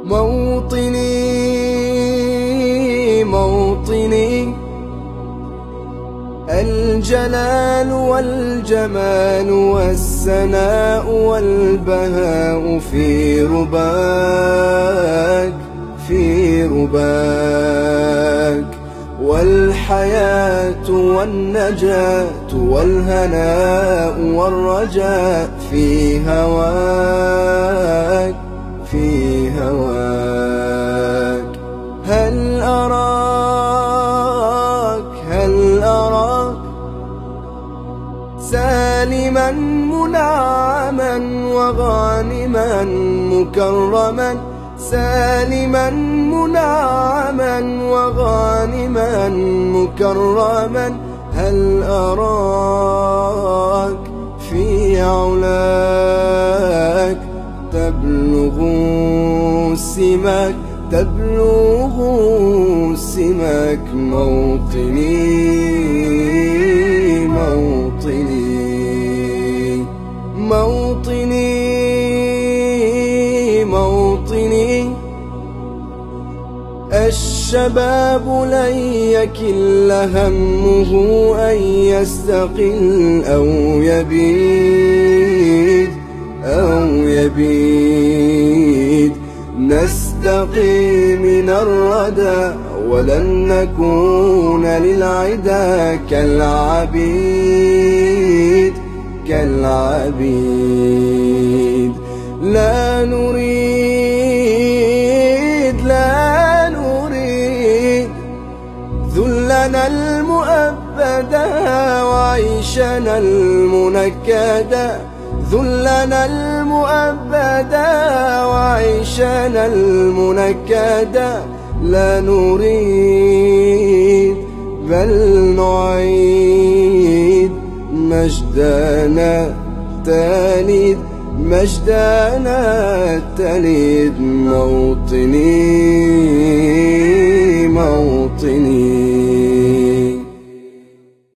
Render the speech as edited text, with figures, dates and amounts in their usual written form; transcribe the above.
موطني موطني، الجلال والجمال والسناء والبهاء في رباك في رباك، والحياة والنجاة والهناء والرجاء في هواك في هواك. هل أراك سالما منعما وغانما مكرما، سالما منعما وغانما مكرما. هل أراك في علاك تبلغ السماك تبلغ السماك. موطني موطني موطني موطني، الشباب لن يكل همه أن يستقل أو يبيد. نستقي من الردى ولن نكون للعدا كالعبيد كالعبيد. لا نريد ذلنا المؤبدا وعيشنا المنكدا، ذلنا المؤبدا وعيشنا المنكدا. لا نريد بل نعيد مجدنا تلد مجدنا تلد. موطني